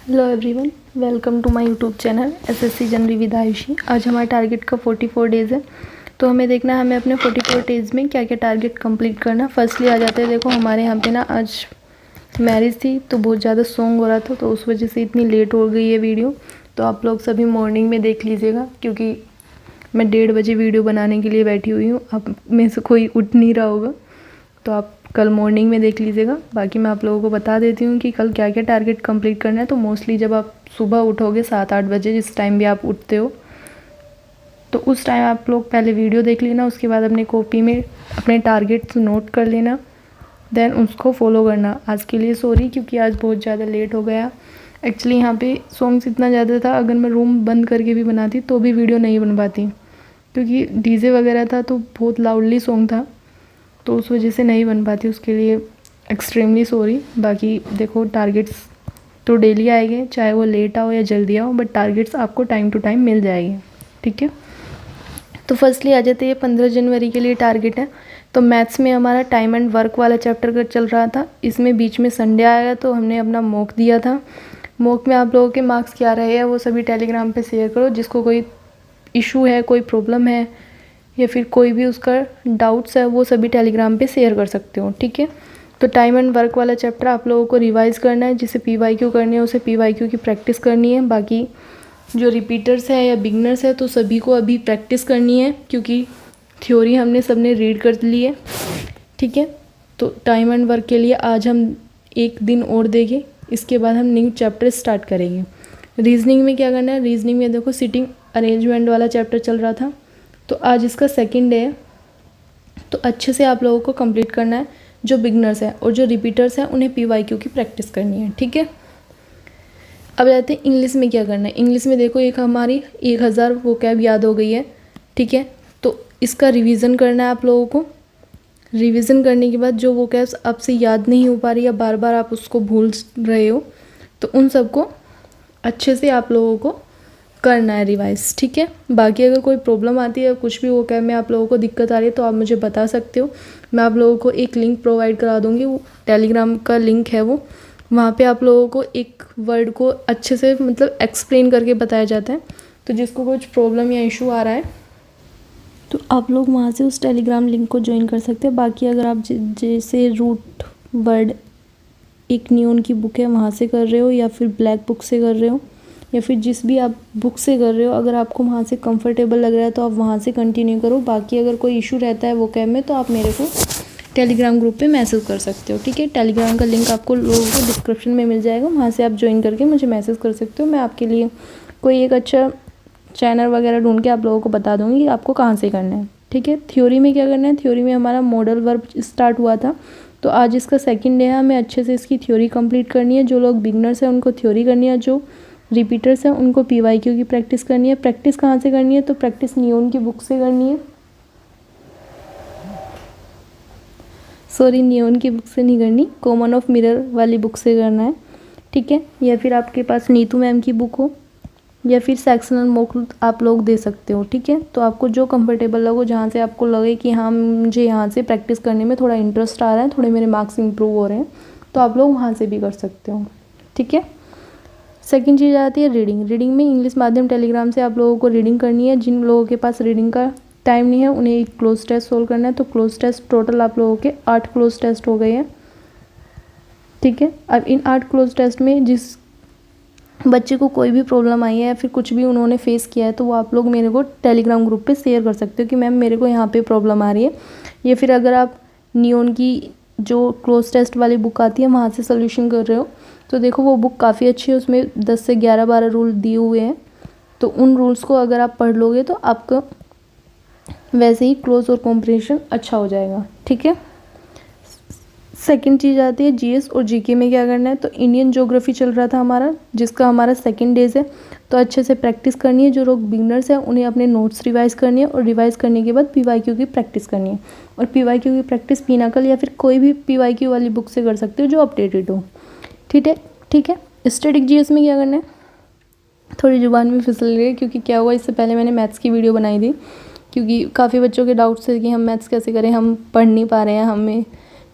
Hello everyone, welcome to my YouTube channel SSC general with Ayushi. आज हमारा target का 44 days है, तो हमें देखना है हमें अपने 44 डेज़ में क्या क्या टारगेट कंप्लीट करना। फर्स्टली आ जाते हैं, देखो हमारे यहाँ पे ना आज मैरिज थी तो बहुत ज़्यादा सॉन्ग हो रहा था, तो उस वजह से इतनी लेट हो गई है वीडियो। तो आप लोग सभी मॉर्निंग में देख लीजिएगा, क्योंकि मैं 1:30 बजे वीडियो बनाने के लिए बैठी हुई हूँ। आप में से कोई उठ नहीं रहा होगा, तो आप कल मॉर्निंग में देख लीजिएगा। बाकी मैं आप लोगों को बता देती हूँ कि कल क्या क्या टारगेट कंप्लीट करना है। तो मोस्टली जब आप सुबह उठोगे 7-8 बजे, जिस टाइम भी आप उठते हो, तो उस टाइम आप लोग पहले वीडियो देख लेना। उसके बाद अपने कॉपी में अपने टारगेट्स नोट कर लेना, देन उसको फॉलो करना। आज के लिए सॉरी, क्योंकि आज बहुत ज़्यादा लेट हो गया। एक्चुअली यहाँ पे सॉन्ग्स इतना ज़्यादा था, अगर मैं रूम बंद करके भी बनाती तो भी वीडियो नहीं बन पाती, क्योंकि डीजे वगैरह था तो बहुत लाउडली सॉन्ग था, तो उस वजह से नहीं बन पाती। उसके लिए एक्सट्रीमली सॉरी। बाकी देखो, टारगेट्स तो डेली आएंगे, चाहे वो लेट आओ या जल्दी आओ, बट टारगेट्स आपको टाइम टू टाइम मिल जाएंगे, ठीक है। तो फर्स्टली आ जाते हैं, 15 जनवरी के लिए टारगेट है। तो मैथ्स में हमारा टाइम एंड वर्क वाला चैप्टर का चल रहा था। इसमें बीच में संडे आया तो हमने अपना मॉक दिया था। मॉक में आप लोगों के मार्क्स क्या रहे हैं वो सभी टेलीग्राम पे शेयर करो। जिसको कोई इशू है, कोई प्रॉब्लम है, या फिर कोई भी उसका डाउट्स है, वो सभी टेलीग्राम पे शेयर कर सकते हो, ठीक है। तो टाइम एंड वर्क वाला चैप्टर आप लोगों को रिवाइज़ करना है। जिसे PYQ करनी है उसे PYQ की प्रैक्टिस करनी है। बाकी जो रिपीटर्स है या बिगनर्स है तो सभी को अभी प्रैक्टिस करनी है, क्योंकि थ्योरी हमने सबने रीड कर ली है, ठीक है। तो टाइम एंड वर्क के लिए आज हम एक दिन और देंगे, इसके बाद हम न्यू चैप्टर स्टार्ट करेंगे। रीजनिंग में क्या करना है, रीजनिंग में देखो सिटिंग अरेंजमेंट वाला चैप्टर चल रहा था, तो आज इसका सेकंड डे है। तो अच्छे से आप लोगों को कंप्लीट करना है। जो बिगनर्स हैं और जो रिपीटर्स हैं उन्हें PYQ की प्रैक्टिस करनी है, ठीक है। अब जाते हैं इंग्लिश में क्या करना है। इंग्लिश में देखो एक हमारी 1000 वोकैब याद हो गई है, ठीक है। तो इसका रिवीजन करना है आप लोगों को। रिवीजन करने के बाद जो वोकैब्स आपसे याद नहीं हो पा रही या बार बार आप उसको भूल रहे हो, तो उन सबको अच्छे से आप लोगों को करना है रिवाइज, ठीक है। बाकी अगर कोई प्रॉब्लम आती है, कुछ भी वोकैब में आप लोगों को दिक्कत आ रही है, तो आप मुझे बता सकते हो। मैं आप लोगों को एक लिंक प्रोवाइड करा दूँगी, वो टेलीग्राम का लिंक है वो। वहाँ पे आप लोगों को एक वर्ड को अच्छे से मतलब एक्सप्लेन करके बताया जाता है। तो जिसको कुछ प्रॉब्लम या इशू आ रहा है, तो आप लोग वहाँ से उस टेलीग्राम लिंक को ज्वाइन कर सकते हैं। बाकी अगर आप जैसे रूट वर्ड एक नियॉन की बुक है वहाँ से कर रहे हो, या फिर ब्लैक बुक से कर रहे हो, या फिर जिस भी आप बुक से कर रहे हो, अगर आपको वहाँ से कंफर्टेबल लग रहा है तो आप वहाँ से कंटिन्यू करो। बाकी अगर कोई इशू रहता है वोकैब में, तो आप मेरे को टेलीग्राम ग्रुप पे मैसेज कर सकते हो, ठीक है। टेलीग्राम का लिंक आपको लोगों को डिस्क्रिप्शन में मिल जाएगा, वहाँ से आप ज्वाइन करके मुझे मैसेज कर सकते हो। मैं आपके लिए कोई एक अच्छा चैनल वगैरह ढूंढ के आप लोगों को बता दूँगी कि आपको कहाँ से करना है, ठीक है। थ्योरी में क्या करना है, थ्योरी में हमारा मॉडल वर्ब स्टार्ट हुआ था, तो आज इसका सेकंड डे है। हमें अच्छे से इसकी थ्योरी कंप्लीट करनी है। जो लोग बिगनर्स हैं उनको थ्योरी करनी है, जो रिपीटर्स हैं उनको PYQ की प्रैक्टिस करनी है। प्रैक्टिस कहाँ से करनी है, तो प्रैक्टिस नियॉन की बुक से करनी है। सॉरी, नियॉन की बुक से नहीं करनी, कॉमन ऑफ मिरर वाली बुक से करना है, ठीक है। या फिर आपके पास नीतू मैम की बुक हो, या फिर सेक्शनल मॉक आप लोग दे सकते हो, ठीक है। तो आपको जो कंफर्टेबल लगो, जहाँ से आपको लगे कि हाँ मुझे यहाँ से प्रैक्टिस करने में थोड़ा इंटरेस्ट आ रहा है, थोड़े मेरे मार्क्स इंप्रूव हो रहे हैं, तो आप लोग वहाँ से भी कर सकते हो, ठीक है। सेकंड चीज़ आती है रीडिंग। रीडिंग में इंग्लिश माध्यम टेलीग्राम से आप लोगों को रीडिंग करनी है। जिन लोगों के पास रीडिंग का टाइम नहीं है उन्हें एक क्लोज टेस्ट सोल्व करना है। तो क्लोज टेस्ट टोटल आप लोगों के 8 क्लोज टेस्ट हो गए हैं, ठीक है। अब इन 8 क्लोज टेस्ट में जिस बच्चे को कोई भी प्रॉब्लम आई है या फिर कुछ भी उन्होंने फेस किया है, तो वो आप लोग मेरे को टेलीग्राम ग्रुप पे शेयर कर सकते हो कि मैम मेरे को यहाँ पे प्रॉब्लम आ रही है। या फिर अगर आप नियॉन की जो क्लोज टेस्ट वाली बुक आती है वहाँ से सोल्यूशन कर रहे हो, तो देखो वो बुक काफ़ी अच्छी है, उसमें 10 से 11-12 रूल दिए हुए हैं। तो उन रूल्स को अगर आप पढ़ लोगे तो आपका वैसे ही क्लोज और कॉम्प्रिहेंशन अच्छा हो जाएगा, ठीक है। सेकंड चीज़ आती है GS और GK में क्या करना है। तो इंडियन ज्योग्राफी चल रहा था हमारा, जिसका हमारा सेकंड डेज है। तो अच्छे से प्रैक्टिस करनी है। जो लोग बिगनर्स हैं उन्हें अपने नोट्स रिवाइज करनी है, और रिवाइज करने के बाद PYQ की प्रैक्टिस करनी है। और PYQ की प्रैक्टिस पिनाकल या फिर कोई भी PYQ वाली बुक से कर सकते हो जो अपडेटेड हो, ठीक है, ठीक है। स्टैटिक GS में क्या करना है, थोड़ी जुबान में फिसल रही है, क्योंकि क्या हुआ, इससे पहले मैंने मैथ्स की वीडियो बनाई थी, क्योंकि काफ़ी बच्चों के डाउट्स थे कि हम मैथ्स कैसे करें, हम पढ़ नहीं पा रहे हैं, हमें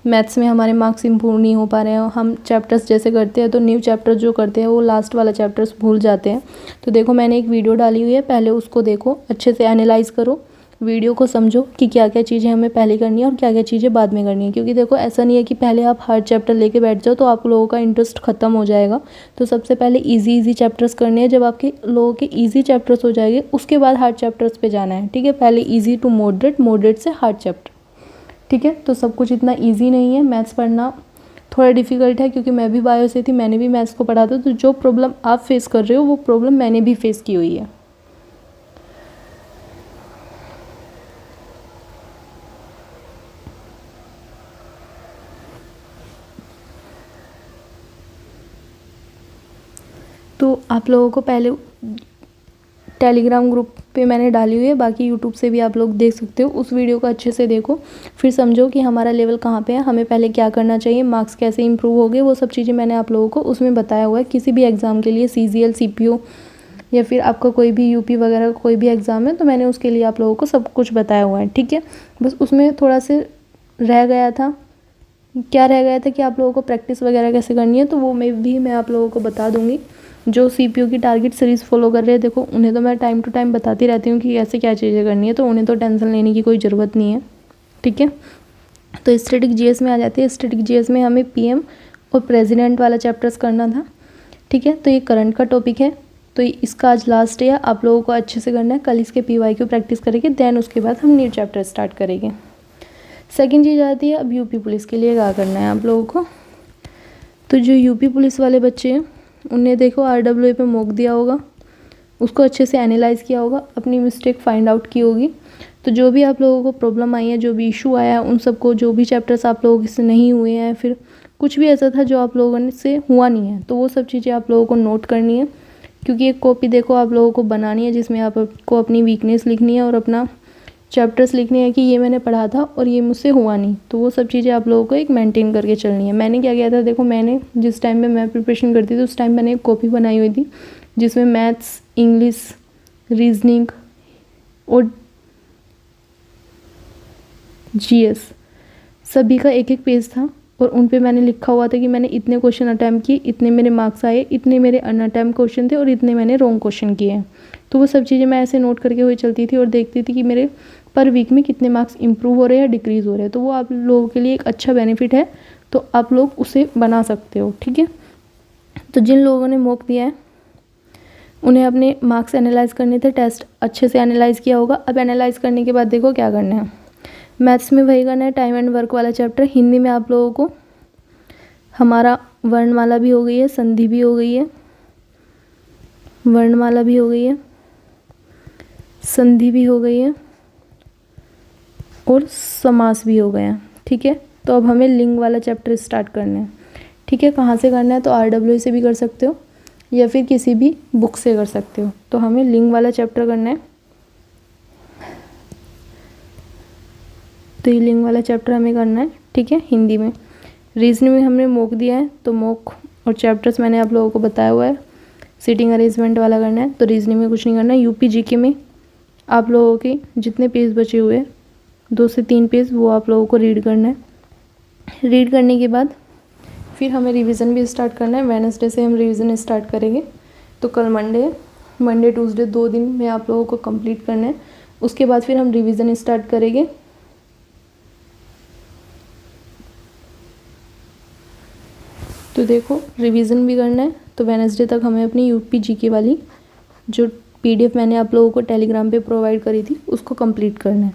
मैथ्स में हमारे मार्क्स इंप्रूव नहीं हो पा रहे हैं, हम चैप्टर्स जैसे करते हैं तो न्यू चैप्टर जो करते हैं वो लास्ट वाला चैप्टर्स भूल जाते हैं। तो देखो मैंने एक वीडियो डाली हुई है, पहले उसको देखो, अच्छे से एनालाइज करो, वीडियो को समझो कि क्या क्या चीज़ें हमें पहले करनी है और क्या क्या चीज़ें बाद में करनी है। क्योंकि देखो ऐसा नहीं है कि पहले आप हर चैप्टर लेके बैठ जाओ तो आप लोगों का इंटरेस्ट ख़त्म हो जाएगा। तो सबसे पहले इजी चैप्टर्स करने हैं, जब आपके लोगों के इजी चैप्टर्स हो जाएंगे उसके बाद हार्ड चैप्टर्स पे जाना है, ठीक है। पहले इजी टू मॉडरेट, मॉडरेट से हार्ड चैप्टर, ठीक है। तो सब कुछ इतना ईजी नहीं है, मैथ्स पढ़ना थोड़ा डिफ़िकल्ट है, क्योंकि मैं भी बायो से थी, मैंने भी मैथ्स को पढ़ा था। तो जो प्रॉब्लम आप फेस कर रहे हो वो प्रॉब्लम मैंने भी फेस की हुई है। तो आप लोगों को पहले टेलीग्राम ग्रुप पे मैंने डाली हुई है, बाकी यूट्यूब से भी आप लोग देख सकते हो। उस वीडियो को अच्छे से देखो, फिर समझो कि हमारा लेवल कहाँ पे है, हमें पहले क्या करना चाहिए, मार्क्स कैसे इंप्रूव हो गए, वो सब चीज़ें मैंने आप लोगों को उसमें बताया हुआ है। किसी भी एग्ज़ाम के लिए CGL CPO या फिर आपका कोई भी UP वगैरह का कोई भी एग्ज़ाम है तो मैंने उसके लिए आप लोगों को सब कुछ बताया हुआ है, ठीक है। बस उसमें थोड़ा से रह गया था, क्या रह गया था कि आप लोगों को प्रैक्टिस वगैरह कैसे करनी है, तो वो मैं आप लोगों को बता दूंगी। जो CPO की टारगेट सीरीज़ फॉलो कर रहे हैं, देखो उन्हें तो मैं टाइम टू टाइम बताती रहती हूँ कि ऐसे क्या चीज़ें करनी है, तो उन्हें तो टेंशन लेने की कोई ज़रूरत नहीं है, ठीक है। तो स्टैटिक GS में आ जाती है। स्टैटिक GS में हमें PM और प्रेसिडेंट वाला चैप्टर्स करना था, ठीक है। तो ये करंट का टॉपिक है, तो इसका आज लास्ट है, आप लोगों को अच्छे से करना है। कल इसके PYQ प्रैक्टिस करेंगे, देन उसके बाद हम न्यू चैप्टर स्टार्ट करेंगे। सेकेंड चीज़ आती है अब UP पुलिस के लिए क्या करना है आप लोगों को। तो जो UP पुलिस वाले बच्चे हैं उन्हें देखो RWA पे मॉक दिया होगा, उसको अच्छे से एनालाइज़ किया होगा, अपनी मिस्टेक फाइंड आउट की होगी। तो जो भी आप लोगों को प्रॉब्लम आई है, जो भी इशू आया है, उन सबको, जो भी चैप्टर्स आप लोगों से नहीं हुए हैं, फिर कुछ भी ऐसा था जो आप लोगों से हुआ नहीं है, तो वो सब चीज़ें आप लोगों को नोट करनी है। क्योंकि एक कॉपी देखो आप लोगों को बनानी है जिसमें आपको अपनी वीकनेस लिखनी है और अपना चैप्टर्स लिखने हैं कि ये मैंने पढ़ा था और ये मुझसे हुआ नहीं। तो वो सब चीज़ें आप लोगों को एक मेंटेन करके चलनी है। मैंने क्या किया था, देखो मैंने जिस टाइम में मैं प्रिपरेशन करती थी उस टाइम मैंने एक कॉपी बनाई हुई थी जिसमें मैथ्स, इंग्लिश, रीजनिंग और GS सभी का एक एक पेज था, और उन पे मैंने लिखा हुआ था कि मैंने इतने क्वेश्चन अटैम्प्ट किए, इतने मेरे मार्क्स आए, इतने मेरे अनअटैम्प्ट क्वेश्चन थे और इतने मैंने रॉन्ग क्वेश्चन किए हैं। तो वो सब चीज़ें मैं ऐसे नोट करके हुए चलती थी और देखती थी कि मेरे पर वीक में कितने मार्क्स इंप्रूव हो रहे हैं या डिक्रीज़ हो रहे हैं। तो वो आप लोगों के लिए एक अच्छा बेनिफिट है, तो आप लोग उसे बना सकते हो, ठीक है। तो जिन लोगों ने मॉक दिया है उन्हें अपने मार्क्स एनालाइज करने थे, टेस्ट अच्छे से एनालाइज किया होगा। अब एनालाइज करने के बाद देखो क्या करना है। मैथ्स में वही करना है, टाइम एंड वर्क वाला चैप्टर। हिंदी में आप लोगों को हमारा वर्णमाला भी हो गई है, संधि भी हो गई है, वर्णमाला भी हो गई है, संधि भी हो गई है और समास भी हो गया, ठीक है। तो अब हमें लिंग वाला चैप्टर स्टार्ट करना है, ठीक है। कहाँ से करना है, तो RWA से भी कर सकते हो या फिर किसी भी बुक से कर सकते हो। तो हमें लिंग वाला चैप्टर करना है, तो ये लिंग वाला चैप्टर हमें करना है, ठीक है। हिंदी में रीजनिंग में हमने मॉक दिया है, तो मॉक और चैप्टर्स मैंने आप लोगों को बताया हुआ है। सीटिंग अरेंजमेंट वाला करना है, तो रीजनिंग में कुछ नहीं करना है। UP GK में आप लोगों के जितने पेज बचे हुए हैं 2 से 3 पेज, वो आप लोगों को रीड करना है। रीड करने के बाद फिर हमें रिवीजन भी स्टार्ट करना है। वेडनेसडे से हम रिवीजन स्टार्ट करेंगे, तो कल मंडे ट्यूसडे 2 दिन में आप लोगों को कंप्लीट करना है। उसके बाद फिर हम रिवीजन स्टार्ट करेंगे। तो देखो रिवीजन भी करना है, तो वेडनेसडे तक हमें अपनी UP GK वाली जो PDF मैंने आप लोगों को टेलीग्राम पे प्रोवाइड करी थी उसको कंप्लीट करना है,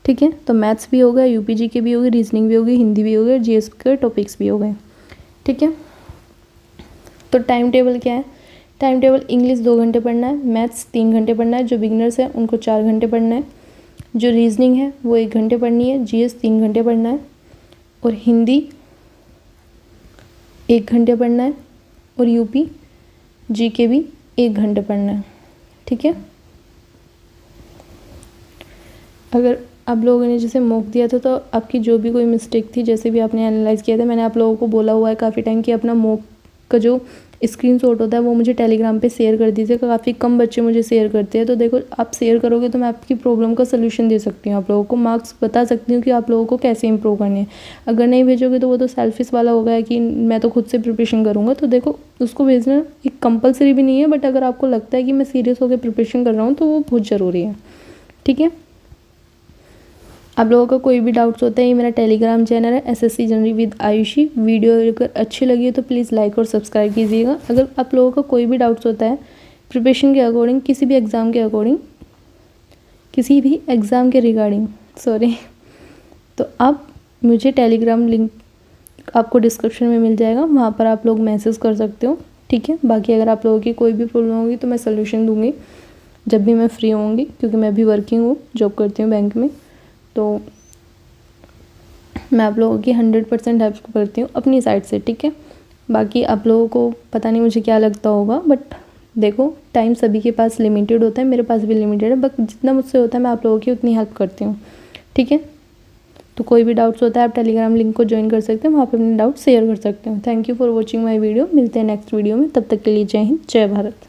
ठीक है। तो मैथ्स भी हो गया, UP GK भी हो गई, रीजनिंग भी हो गई, हिंदी भी हो गई, GS के टॉपिक्स भी हो गए, ठीक है। तो टाइम टेबल क्या है, टाइम टेबल इंग्लिश 2 घंटे पढ़ना है, मैथ्स 3 घंटे पढ़ना है, जो बिगनर्स हैं उनको 4 घंटे पढ़ना है, जो रीजनिंग है वो 1 घंटे पढ़नी है, GS 3 घंटे पढ़ना है और हिंदी 1 घंटे पढ़ना है और UP GK भी 1 घंटे पढ़ना है, ठीक है। अगर आप लोगों ने जैसे मॉक दिया था तो आपकी जो भी कोई मिस्टेक थी, जैसे भी आपने एनालाइज़ किया था, मैंने आप लोगों को बोला हुआ है काफ़ी टाइम कि अपना मॉक का जो स्क्रीनशॉट होता है वो मुझे टेलीग्राम पे शेयर कर दीजिए। काफ़ी कम बच्चे मुझे शेयर करते हैं, तो देखो आप शेयर करोगे तो मैं आपकी प्रॉब्लम का सोल्यूशन दे सकती हूँ, आप लोगों को मार्क्स बता सकती हूँ कि आप लोगों को कैसे इंप्रूव करने हैं। अगर नहीं भेजोगे तो वो तो सेल्फिश वाला होगा है कि मैं तो खुद से प्रिपरेशन करूँगा। तो देखो उसको भेजना एक कंपलसरी भी नहीं है, बट अगर आपको लगता है कि मैं सीरियस होकर प्रिपरेशन कर रहा हूँ तो वो बहुत ज़रूरी है। ठीक है, आप लोगों का कोई भी डाउट्स होता है, ये मेरा टेलीग्राम चैनल है SSC general with Ayushi. Video अगर अच्छी लगी है तो प्लीज़ लाइक और सब्सक्राइब कीजिएगा। अगर आप लोगों का कोई भी डाउट्स होता है प्रिपरेशन के अकॉर्डिंग, किसी भी एग्ज़ाम के अकॉर्डिंग, किसी भी एग्ज़ाम के रिगार्डिंग तो आप मुझे टेलीग्राम लिंक आपको डिस्क्रिप्शन में मिल जाएगा, वहाँ पर आप लोग मैसेज कर सकते हो। ठीक है, बाकी अगर आप लोगों की कोई भी प्रॉब्लम होगी तो मैं सोल्यूशन दूँगी जब भी मैं फ्री होंगी, क्योंकि मैं भी वर्किंग हूँ, जॉब करती हूँ बैंक में। तो मैं आप लोगों की 100% हेल्प करती हूँ अपनी साइड से। ठीक है, बाकी आप लोगों को पता नहीं मुझे क्या लगता होगा, बट देखो टाइम सभी के पास लिमिटेड होता है, मेरे पास भी लिमिटेड है, बट जितना मुझसे होता है मैं आप लोगों की उतनी हेल्प करती हूँ। ठीक है, तो कोई भी डाउट्स होता है आप टेलीग्राम लिंक को ज्वाइन कर सकते हैं, वहाँ पर अपने डाउट शेयर कर सकते हो। Thank you for watching my video. मिलते हैं नेक्स्ट वीडियो में, तब तक के लिए जय हिंद, जय भारत।